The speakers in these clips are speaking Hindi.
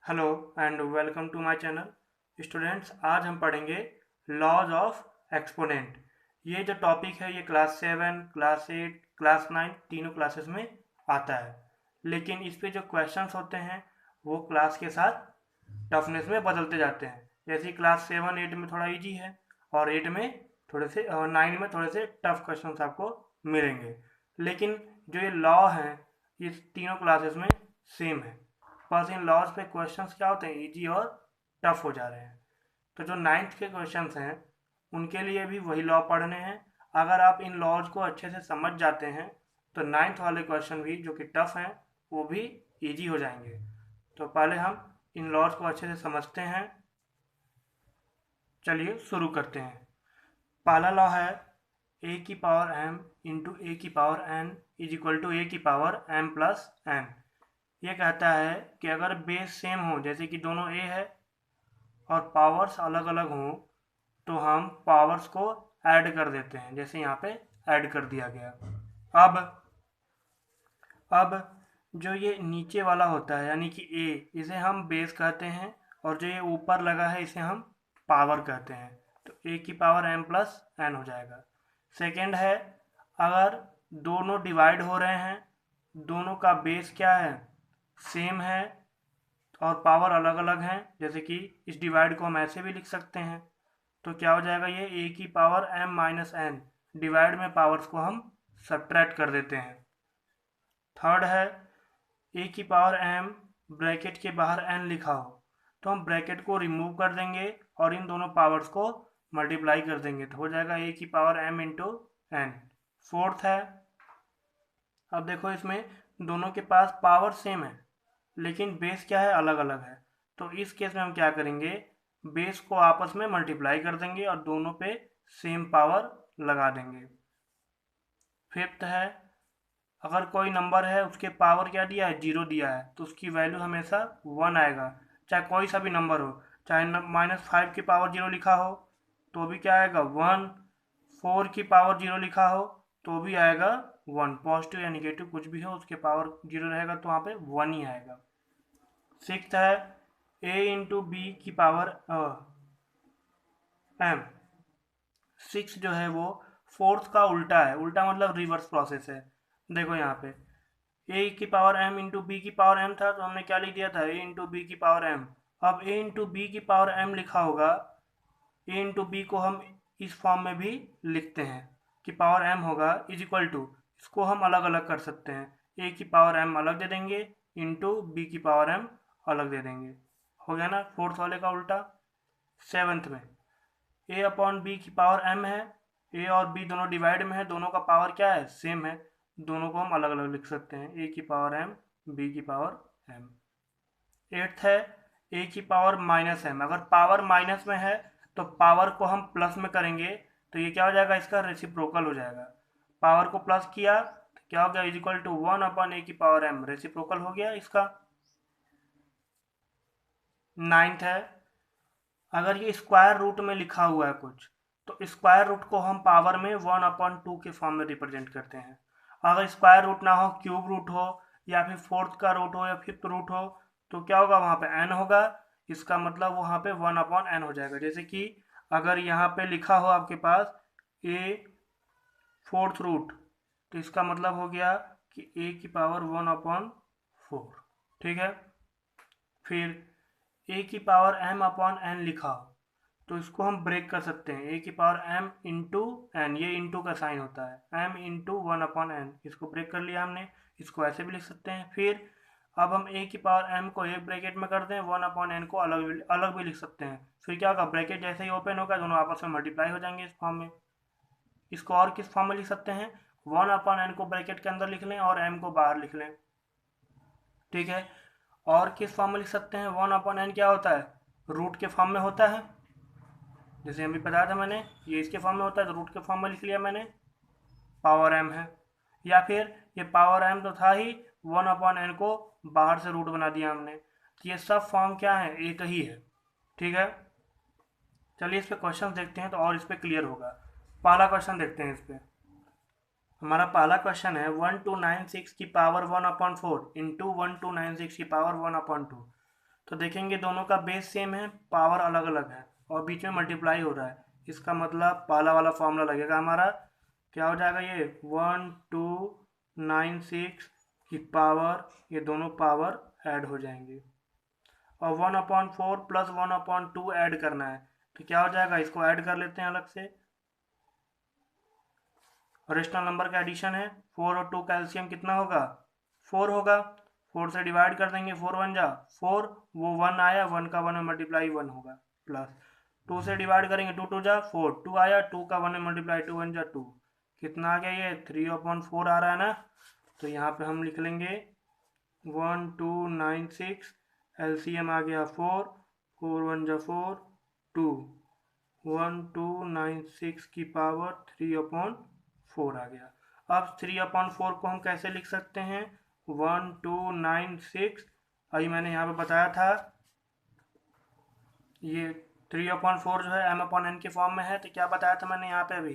Hello and welcome to my channel students. आज हम पढ़ेंगे लॉज ऑफ एक्सपोनेंट। ये जो टॉपिक है ये क्लास 7, क्लास 8, क्लास 9 तीनों क्लासेस में आता है, लेकिन इस पे जो क्वेश्चंस होते हैं वो क्लास के साथ टफनेस में बदलते जाते हैं। जैसे क्लास 7 8 में थोड़ा इजी है और 8 में थोड़े से 9 में थोड़े से टफ क्वेश्चंस आपको मिलेंगे, लेकिन जो ये लॉ है ये तीनों क्लासेस में सेम है। बस इन लॉज पे क्वेश्चंस क्या होते हैं, इजी और टफ हो जा रहे हैं। तो जो नाइन्थ के क्वेश्चंस हैं उनके लिए भी वही लॉ पढ़ने हैं। अगर आप इन लॉज को अच्छे से समझ जाते हैं तो नाइन्थ वाले क्वेश्चन भी जो कि टफ हैं वो भी इजी हो जाएंगे। तो पहले हम इन लॉज को अच्छे से समझते हैं। चलिए शुरू करते हैं। पहला लॉ है ए की पावर एम इंटू ए की power N is equal to A की पावर एम प्लस एन। ये कहता है कि अगर बेस सेम हो, जैसे कि दोनों ए है और पावर्स अलग अलग हों, तो हम पावर्स को ऐड कर देते हैं, जैसे यहाँ पे ऐड कर दिया गया। अब अब जो ये नीचे वाला होता है यानी कि ए, इसे हम बेस कहते हैं और जो ये ऊपर लगा है इसे हम पावर कहते हैं। तो ए की पावर एम प्लस एन हो जाएगा। सेकेंड है, अगर दोनों डिवाइड हो रहे हैं, दोनों का बेस क्या है, सेम है और पावर अलग अलग हैं, जैसे कि इस डिवाइड को हम ऐसे भी लिख सकते हैं, तो क्या हो जाएगा, ये ए की power m minus n, divide में पावर्स को हम सब्ट्रैक्ट कर देते हैं। थर्ड है, ए की पावर एम ब्रैकेट के बाहर एन लिखा हो तो हम ब्रैकेट को रिमूव कर देंगे और इन दोनों पावर्स को मल्टीप्लाई कर देंगे, तो हो जाएगा ए की power m into n. Fourth है, अब देखो इसमें दोनों के पास पावर सेम है लेकिन बेस क्या है, अलग अलग है, तो इस केस में हम क्या करेंगे, बेस को आपस में मल्टीप्लाई कर देंगे और दोनों पे सेम पावर लगा देंगे। फिफ्थ है, अगर कोई नंबर है उसके पावर क्या दिया है, जीरो दिया है, तो उसकी वैल्यू हमेशा वन आएगा, चाहे कोई सा भी नंबर हो। चाहे -5 की पावर जीरो लिखा हो तो भी क्या आएगा, वन। 4 की पावर जीरो लिखा हो तो भी आएगा वन। पॉजिटिव या निगेटिव कुछ भी हो उसके पावर जीरो रहेगा तो वहाँ पे वन ही आएगा। सिक्स्थ है, ए इंटू बी की पावर एम। सिक्स जो है वो फोर्थ का उल्टा है, उल्टा मतलब रिवर्स प्रोसेस है। देखो यहाँ पे ए की पावर एम इंटू बी की पावर एम था तो हमने क्या लिख दिया था, ए इंटू बी की पावर एम। अब ए इंटू बी की पावर एम लिखा होगा, ए इंटू बी को हम इस फॉर्म में भी लिखते हैं कि पावर एम होगा इज इक्वल टू, इसको हम अलग अलग कर सकते हैं, ए की पावर एम अलग दे देंगे इंटू बी की पावर एम अलग दे देंगे। हो गया ना फोर्थ वाले का उल्टा। सेवन्थ में ए अपॉन बी की पावर एम है, ए और बी दोनों डिवाइड में है, दोनों का पावर क्या है, सेम है, दोनों को हम अलग अलग लिख सकते हैं, ए की पावर एम बी की पावर एम। एट्थ है, ए की पावर माइनस एम। अगर पावर माइनस में है तो पावर को हम प्लस में करेंगे तो ये क्या हो जाएगा, इसका रेसिप्रोकल हो जाएगा। पावर को प्लस किया तो क्या हो गया, is equal to one upon A की पावर एम, रेसिप्रोकल हो गया इसका। नाइन्थ है, अगर ये स्क्वायर रूट में लिखा हुआ है कुछ तो स्क्वायर रूट को हम पावर में 1/2 के फॉर्म में रिप्रेजेंट करते हैं। अगर स्क्वायर रूट ना हो, क्यूब रूट हो या फिर फोर्थ का रूट हो या फिफ्थ रूट हो तो क्या होगा, वहाँ पे एन होगा, इसका मतलब वहाँ पे 1/n हो जाएगा। जैसे कि अगर यहाँ पे लिखा हो आपके पास ए फोर्थ रूट तो इसका मतलब हो गया कि ए की पावर 1/4। ठीक है, फिर ए की पावर एम अपॉन एन लिखा हो तो इसको हम ब्रेक कर सकते हैं, ए की पावर एम इंटू एन, ये इंटू का साइन होता है, एम इंटू 1/n, इसको ब्रेक कर लिया हमने, इसको ऐसे भी लिख सकते हैं। फिर अब हम ए की पावर एम को एक ब्रैकेट में कर दें, 1/n को अलग अलग भी लिख सकते हैं, फिर क्या होगा, ब्रैकेट जैसे ही ओपन होगा दोनों आपस में मल्टीप्लाई हो जाएंगे इस फॉर्म में। इसको और किस फॉर्म में लिख सकते हैं, 1/n को ब्रैकेट के अंदर लिख लें और एम को बाहर लिख लें। ठीक है, और किस फॉर्म में लिख सकते हैं, 1/n क्या होता है, रूट के फॉर्म में होता है, जैसे अभी बताया था मैंने, ये इसके फॉर्म में होता है तो रूट के फॉर्म में लिख लिया मैंने, पावर एम है। या फिर ये पावर एम तो था ही, 1/n को बाहर से रूट बना दिया हमने, तो ये सब फॉर्म क्या है, एक ही है। ठीक है, चलिए इस पे क्वेश्चन देखते हैं तो और इस पे क्लियर होगा। पहला क्वेश्चन देखते हैं इस पे। हमारा पहला क्वेश्चन है 1296 की पावर 1/4 इंटू 1296 की पावर 1/2। तो देखेंगे दोनों का बेस सेम है, पावर अलग अलग है और बीच में मल्टीप्लाई हो रहा है। इसका मतलब पहला वाला फॉर्मूला लगेगा हमारा, क्या हो जाएगा ये 1296 की पावर, ये दोनों पावर ऐड हो जाएंगे और 1/4 प्लस 1/2 ऐड करना है, तो क्या हो जाएगा, इसको ऐड कर लेते हैं अलग से। रेशनल नंबर का एडिशन है, 4 और 2 का एलसीएम कितना होगा, 4 होगा। 4 से डिवाइड कर देंगे, 4 1 जा 4, वो 1 आया, 1 का 1 में मल्टीप्लाई 1 होगा, प्लस 2 से डिवाइड करेंगे, 2 2 जा 4, 2 आया, 2 का 1 में मल्टीप्लाई 2 1 जा 2, कितना आ गया ये 3/4 आ रहा है ना। तो यहाँ पे हम लिख लेंगे 1296, एलसीएम आ गया 4, 4 1 जा 4, 2, 1296 की पावर 3/4 आ गया। अब 3/4 को हम कैसे लिख सकते हैं, 1296, अभी मैंने यहाँ पे बताया था ये 3/4 जो है m/n के फॉर्म में है, तो क्या बताया था मैंने यहाँ पे अभी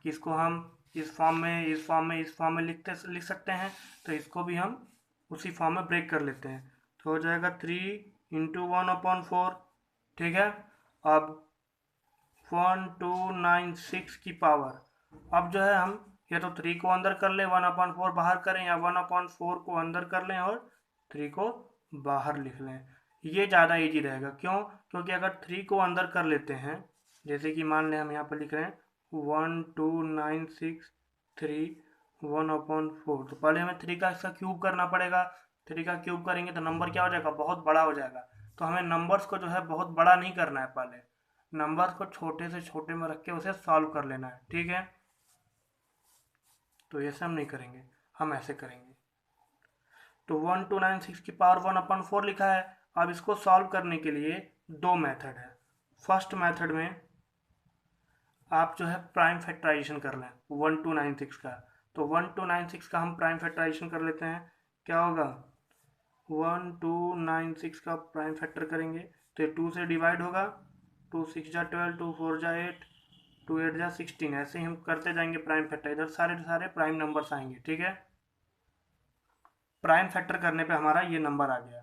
कि इसको हम इस फॉर्म में इस फॉर्म में इस फॉर्म में लिख सकते हैं, तो इसको भी हम उसी फॉर्म में ब्रेक कर लेते हैं, तो हो जाएगा 3 × 1/4, ठीक है। अब 1296 की पावर, अब जो है हम या तो 3 को अंदर कर लें, 1/4 बाहर करें, या 1/4 को अंदर कर लें और 3 को बाहर लिख लें, ये ज़्यादा इजी रहेगा। क्यों, क्योंकि अगर 3 को अंदर कर लेते हैं, जैसे कि मान लें हम यहाँ पर लिख रहे हैं 1296 3 1/4, तो पहले हमें 3 का इसका क्यूब करना पड़ेगा। 3 का क्यूब करेंगे तो नंबर क्या हो जाएगा, बहुत बड़ा हो जाएगा। तो हमें नंबर्स को जो है बहुत बड़ा नहीं करना है, पहले नंबर को छोटे से छोटे में रख के उसे सॉल्व कर लेना है, ठीक है। तो ऐसे हम नहीं करेंगे, हम ऐसे करेंगे। तो 1296 की पावर 1/4 लिखा है। अब इसको सॉल्व करने के लिए दो मेथड है। फर्स्ट मेथड में आप जो है प्राइम फैक्टराइजेशन कर लें 1296 का, तो 1296 का हम प्राइम फैक्टराइजेशन कर लेते हैं। क्या होगा, 1296 का प्राइम फैक्टर करेंगे तो ये 2 से डिवाइड होगा, 2 6 जा 12, 2 4 जा 8, 2 8 जा 16, ऐसे ही हम करते जाएंगे प्राइम फैक्टर, इधर सारे सारे प्राइम नंबर्स आएंगे, ठीक है। प्राइम फैक्टर करने पे हमारा ये नंबर आ गया।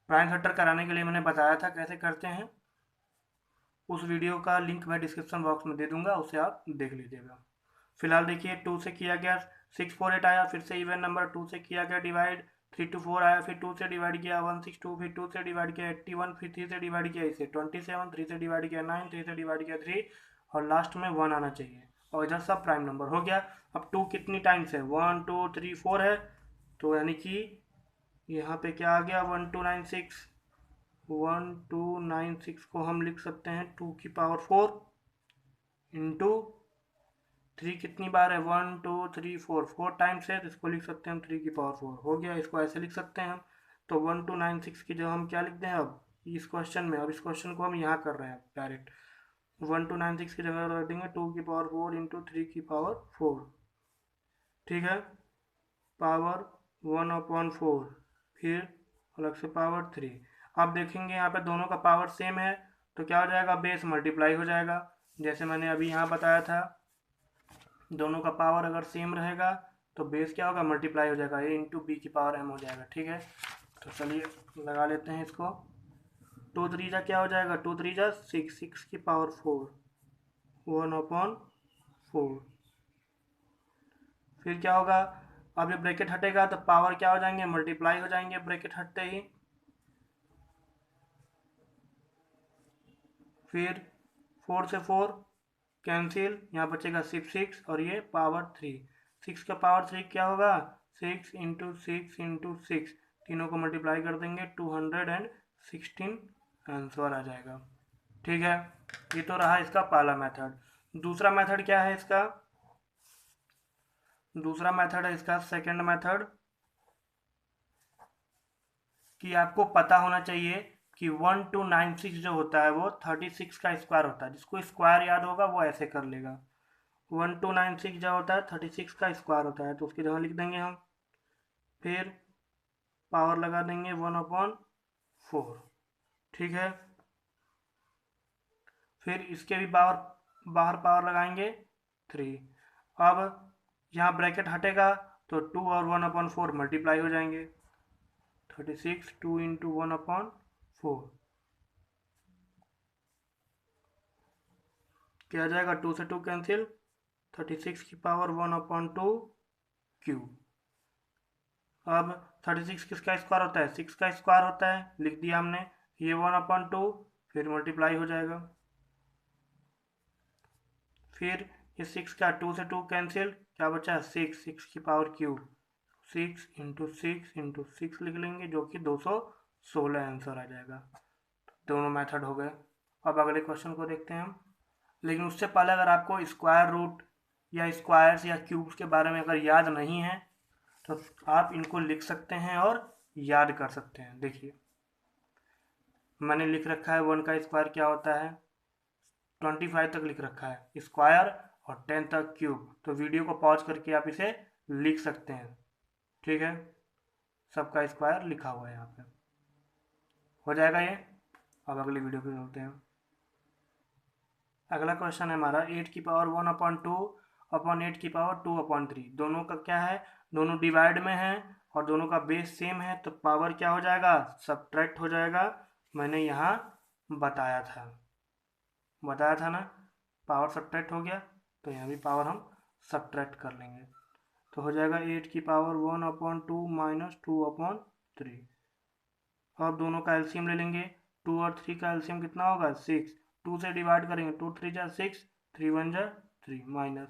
प्राइम फैक्टर कराने के लिए मैंने बताया था कैसे करते हैं, उस वीडियो का लिंक मैं डिस्क्रिप्शन बॉक्स में दे दूंगा, उसे आप देख लीजिएगा। फिलहाल देखिए 2 से किया गया 6 4 8 आया, फिर से इवन नंबर 2 से किया गया डिवाइड, 3 2 4 आया, फिर 2 से डिवाइड किया 162, फिर 2 से डिवाइड किया 81, फिर 3 से डिवाइड किया इसे 27, 3 से डिवाइड किया 9, 3 से डिवाइड किया 3 और लास्ट में 1 आना चाहिए, और इधर सब प्राइम नंबर हो गया। अब 2 कितनी टाइम्स है, 1 2 3 4 है, तो यानी कि यहाँ पे क्या आ गया 1296, 1296 को हम लिख सकते हैं 2 की पावर 4 इंटू 3 कितनी बार है, 1 2 3 4, 4 टाइम्स है, तो इसको लिख सकते हैं हम 3 की पावर 4 हो गया। इसको ऐसे लिख सकते हैं हम। तो 1296 की जगह हम क्या लिखते हैं अब इस क्वेश्चन में, अब इस क्वेश्चन को हम यहाँ कर रहे हैं डायरेक्ट, 1296 की जगह रख देंगे 2 की पावर 4 इंटू 3 की पावर 4, ठीक है, पावर 1/4, फिर अलग से पावर 3। अब देखेंगे यहाँ पे दोनों का पावर सेम है, तो क्या हो जाएगा, बेस मल्टीप्लाई हो जाएगा, जैसे मैंने अभी यहाँ बताया था। दोनों का पावर अगर सेम रहेगा तो बेस क्या होगा, मल्टीप्लाई हो जाएगा, ए इंटू बी की पावर एम हो जाएगा, ठीक है। तो चलिए लगा लेते हैं इसको। 2 3 जा क्या हो जाएगा, 2 3 जा 6, 6 की पावर 4, 1/4, फिर क्या होगा, अब ये ब्रैकेट हटेगा तो पावर क्या हो जाएंगे, मल्टीप्लाई हो जाएंगे ब्रैकेट हटते ही। फिर 4 से 4 कैंसिल, यहाँ बचेगा सिर्फ 6 और ये पावर 3, 6 का पावर 3 क्या होगा, 6 इंटू 6 इंटू 6, तीनों को मल्टीप्लाई कर देंगे 216 आंसर आ जाएगा, ठीक है। ये तो रहा इसका पहला मेथड। दूसरा मेथड क्या है इसका, दूसरा मेथड है इसका सेकंड मेथड, कि आपको पता होना चाहिए कि 1296 जो होता है वो 36 का स्क्वायर होता है। जिसको स्क्वायर याद होगा वो ऐसे कर लेगा, 1296 जो होता है 36 का स्क्वायर होता है, तो उसकी जगह लिख देंगे हम, फिर पावर लगा देंगे 1/4, ठीक है। फिर इसके भी बाहर पावर लगाएंगे 3। अब यहाँ ब्रैकेट हटेगा तो 2 और 1/4 मल्टीप्लाई हो जाएंगे, 36 2 इंटू 1/4 क्या आ जाएगा, 2 से 2 कैंसिल, 36 की पावर 1/2 क्यूब। अब 36 किसका स्क्वायर होता है, 6 का स्क्वायर होता है, लिख दिया हमने, ये 1/2 फिर मल्टीप्लाई हो जाएगा, फिर ये 6 का 2 से 2 कैंसिल, क्या बचा 6, 6 की पावर क्यूब, 6 इंटू 6 इंटू 6 लिख लेंगे, जो कि 216 आंसर आ जाएगा। दोनों मेथड हो गए। अब अगले क्वेश्चन को देखते हैं हम, लेकिन उससे पहले अगर आपको स्क्वायर रूट या स्क्वायर्स या क्यूब्स के बारे में अगर याद नहीं है तो आप इनको लिख सकते हैं और याद कर सकते हैं। देखिए मैंने लिख रखा है 1 का स्क्वायर क्या होता है, 25 तक लिख रखा है स्क्वायर और 10 तक क्यूब, तो वीडियो को पॉज करके आप इसे लिख सकते हैं। ठीक है, सबका स्क्वायर लिखा हुआ है यहाँ पे, हो जाएगा ये। अब अगली वीडियो पे मिलते हैं। अगला क्वेश्चन है हमारा 8 की पावर 1/2 अपॉन 8 की पावर 2/3, दोनों का क्या है, दोनों डिवाइड में है और दोनों का बेस सेम है, तो पावर क्या हो जाएगा, सब्ट्रैक्ट हो जाएगा। मैंने यहाँ बताया था ना, पावर सब्ट्रैक्ट हो गया, तो यहाँ भी पावर हम सब्ट्रैक्ट कर लेंगे, तो हो जाएगा 8 की पावर 1/2 माइनस 2/3। अब दोनों का एलसीएम ले लेंगे, 2 और 3 का एलसीएम कितना होगा 6, 2 से डिवाइड करेंगे, 2 3 जा 6, 3 1 जा 3, माइनस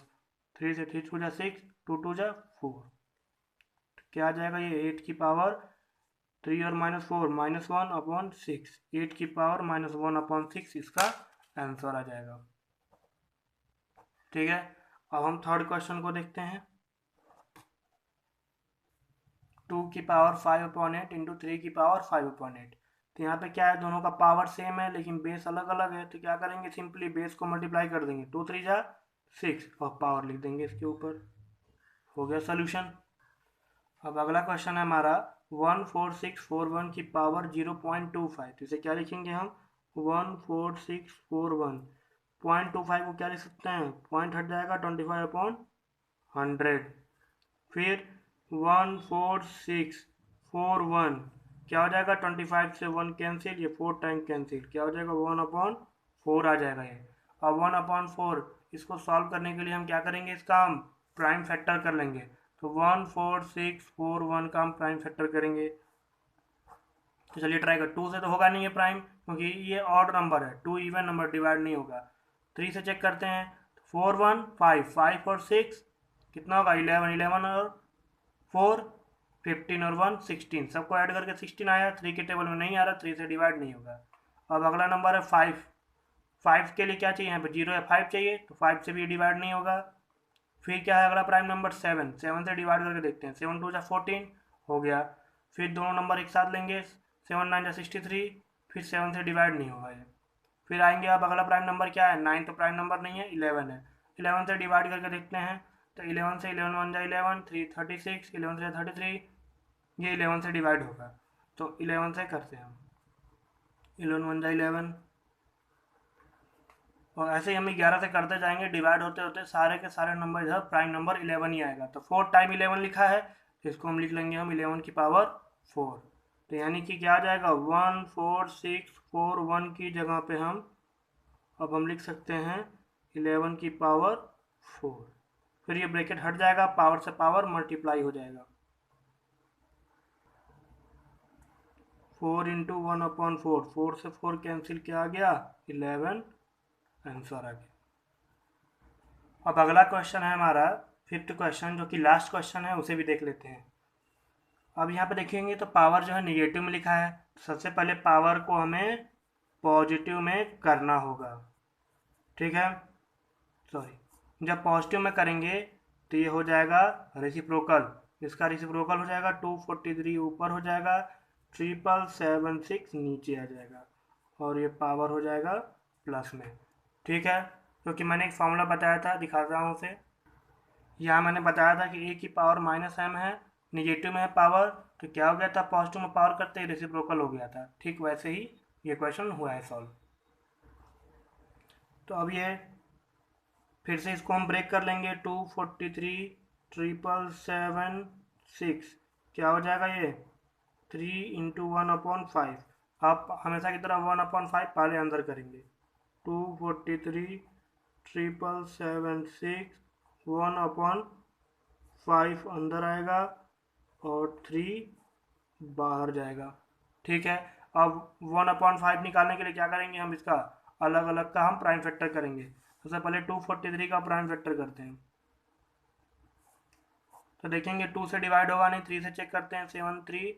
3 से 3 2 जा 6, 2 2 जा 4, क्या आ जाएगा ये 8 की पावर 3 और -4 -1/6, 8 की पावर -1/6 इसका आंसर आ जाएगा। ठीक है, अब हम थर्ड क्वेश्चन को देखते हैं, 2 की पावर 5/8 इंटू 3 की पावर 5/8, तो यहाँ पे क्या है, दोनों का पावर सेम है लेकिन बेस अलग अलग है, तो क्या करेंगे, सिंपली बेस को मल्टीप्लाई कर देंगे, 2 3 जा 6 और पावर लिख देंगे इसके ऊपर, हो गया सोल्यूशन। अब अगला क्वेश्चन है हमारा 14641 की पावर 0.25, तो इसे क्या लिखेंगे हम, 14641 0.25 को क्या लिख सकते हैं, पॉइंट हट जाएगा 25/100, फिर 14641 क्या हो जाएगा, 25 से 1 कैंसिल, ये 4 टाइम कैंसिल, क्या हो जाएगा 1/4 आ जाएगा ये। अब 1/4 इसको सॉल्व करने के लिए हम क्या करेंगे, इसका हम प्राइम फैक्टर कर लेंगे, तो 14641 का हम प्राइम फैक्टर करेंगे, तो चलिए ट्राई कर, 2 से तो होगा नहीं है प्राइम क्योंकि ये ऑड नंबर है, 2 इवन नंबर डिवाइड नहीं होगा, 3 से चेक करते हैं, 4 1 5 5 और 6 कितना होगा 11 11 और 4 15 और 1 16, सबको ऐड करके 16 आया, 3 के टेबल में नहीं आ रहा, 3 से डिवाइड नहीं होगा। अब अगला नंबर है 5, 5 के लिए क्या चाहिए, यहाँ पे 0 या 5 चाहिए, तो 5 से भी डिवाइड नहीं होगा। फिर क्या है अगला प्राइम नंबर 7, 7 से डिवाइड करके देखते हैं, 7 2 जा 14 हो गया, फिर दोनों नंबर एक साथ लेंगे, 7 9 जा 63, फिर 7 से डिवाइड नहीं होगा ये। फिर आएंगे, अब अगला प्राइम नंबर क्या है, 9 तो प्राइम नंबर नहीं है, 11 है, 11 से डिवाइड करके देखते हैं, तो 11 से 11 1 जा 11, 3 36, 11 से 33, ये 11 से डिवाइड होगा, तो 11 से करते हैं हम, 11 1 जा 11, और ऐसे ही हम 11 से करते जाएंगे, डिवाइड होते होते सारे के सारे नंबर इधर प्राइम नंबर 11 ही आएगा, तो 4 टाइम 11 लिखा है, इसको हम लिख लेंगे हम 11 की पावर 4, तो यानी कि क्या आ जाएगा 14641 की जगह पे अब हम लिख सकते हैं 11 की पावर 4, फिर ये ब्रैकेट हट जाएगा, पावर से पावर मल्टीप्लाई हो जाएगा, 4 इंटू 1/4, 4 से 4 कैंसिल, क्या आ गया 11 आंसर आ गया। अब अगला क्वेश्चन है हमारा 5th क्वेश्चन, जो कि लास्ट क्वेश्चन है, उसे भी देख लेते हैं। अब यहाँ पे देखेंगे तो पावर जो है निगेटिव में लिखा है, तो सबसे पहले पावर को हमें पॉजिटिव में करना होगा, ठीक है, सॉरी, जब पॉजिटिव में करेंगे तो ये हो जाएगा रेसिप्रोकल, इसका रेसिप्रोकल हो जाएगा 243 ऊपर हो जाएगा, 776 नीचे आ जाएगा, और ये पावर हो जाएगा प्लस में, ठीक है, क्योंकि मैंने एक फॉर्मूला बताया था, दिखाता हूँ उसे, यहाँ मैंने बताया था कि a की पावर -m है, निगेटिव में है पावर, तो क्या हो गया था, पॉजिटिव में पावर करते ही रेसिप्रोकल हो गया था, ठीक वैसे ही ये क्वेश्चन हुआ है सॉल्व। तो अब ये फिर से इसको हम ब्रेक कर लेंगे, 243 777 6 क्या हो जाएगा ये 3 इंटू 1/5। आप हमेशा की तरह 1/5 पहले अंदर करेंगे। 243 777 1/5 अंदर आएगा और 3 बाहर जाएगा। ठीक है, अब 1/5 निकालने के लिए क्या करेंगे, हम इसका अलग अलग का हम प्राइम फैक्टर करेंगे। सबसे पहले 243 का प्राइम फैक्टर करते हैं। तो देखेंगे 2 से डिवाइड होगा नहीं, 3 से चेक करते हैं। 7 3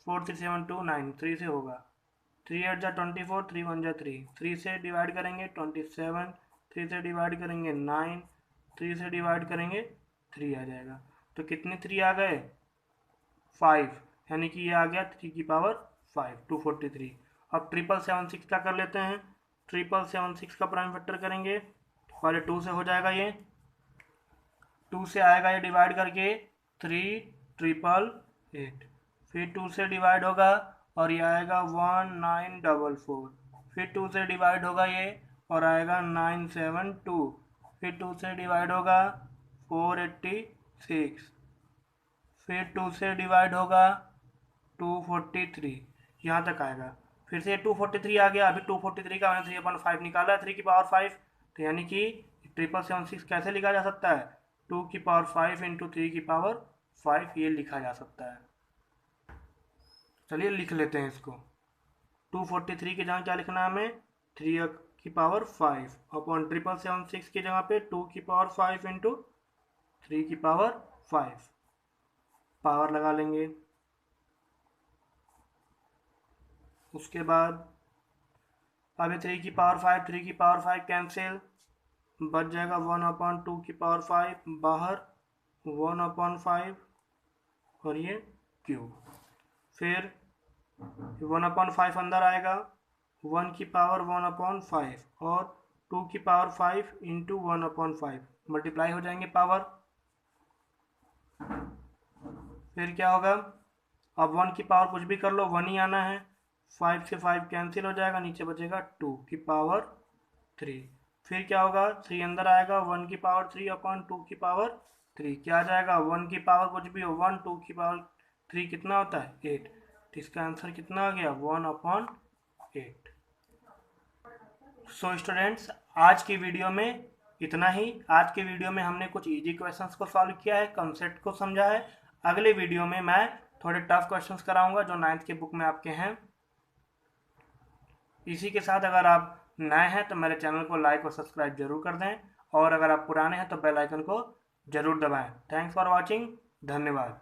4 3 7 2 9, 3 से होगा। 3 8 जा 24, 3 1 जा 3, 3 से डिवाइड करेंगे 27, 3 से डिवाइड करेंगे 9, 3 से डिवाइड करेंगे 3 आ जाएगा। तो कितने 3 आ गए, 5, यानी कि ये आ गया 3 की पावर 5, 243। अब 777 का कर लेते हैं। 777 का प्राइम फैक्टर करेंगे, पहले 2 से हो जाएगा, ये 2 से आएगा, ये डिवाइड करके 3,888। फिर 2 से डिवाइड होगा और ये आएगा 1944। फिर 2 से डिवाइड होगा ये और आएगा 972। फिर 2 से डिवाइड होगा 486। फिर 2 से डिवाइड होगा 243, यहाँ तक आएगा। फिर से 243 आ गया। अभी 243 का मैंने 3/5 निकाला, 3 की पावर 5। तो यानी कि 777 कैसे लिखा जा सकता है, 2 की पावर 5 इंटू 3 की पावर 5, ये लिखा जा सकता है। चलिए लिख लेते हैं इसको। 243 की जगह क्या लिखना है हमें, 3 की पावर 5 अपॉन 777 की जगह पे 2 की पावर 5 इंटू 3 की पावर 5, पावर लगा लेंगे। उसके बाद अभी 3 की पावर 5, 3 की पावर 5 कैंसिल, बच जाएगा 1/2 की पावर 5, बाहर 1/5 और ये क्यूब। फिर 1/5 अंदर आएगा, 1 की पावर 1/5 और 2 की पावर 5 इंटू 1/5 मल्टीप्लाई हो जाएंगे पावर। फिर क्या होगा, अब 1 की पावर कुछ भी कर लो 1 ही आना है। 5 से 5 कैंसिल हो जाएगा, नीचे बचेगा 2 की पावर 3। फिर क्या होगा, 3 अंदर आएगा, 1 की पावर 3 अपॉन 2 की पावर 3 क्या आ जाएगा, 1 की पावर कुछ भी हो 1, 2 की पावर 3 कितना होता है 8। तो इसका आंसर कितना आ गया, 1/8। सो स्टूडेंट्स, आज की वीडियो में इतना ही। आज के वीडियो में हमने कुछ इजी क्वेश्चंस को सॉल्व किया है, कंसेप्ट को समझा है। अगले वीडियो में मैं थोड़े टफ क्वेश्चंस कराऊंगा जो 9th के बुक में आपके हैं। इसी के साथ अगर आप नए हैं तो मेरे चैनल को लाइक और सब्सक्राइब जरूर कर दें, और अगर आप पुराने हैं तो बेल आइकन को जरूर दबाएं। थैंक्स फॉर वॉचिंग, धन्यवाद।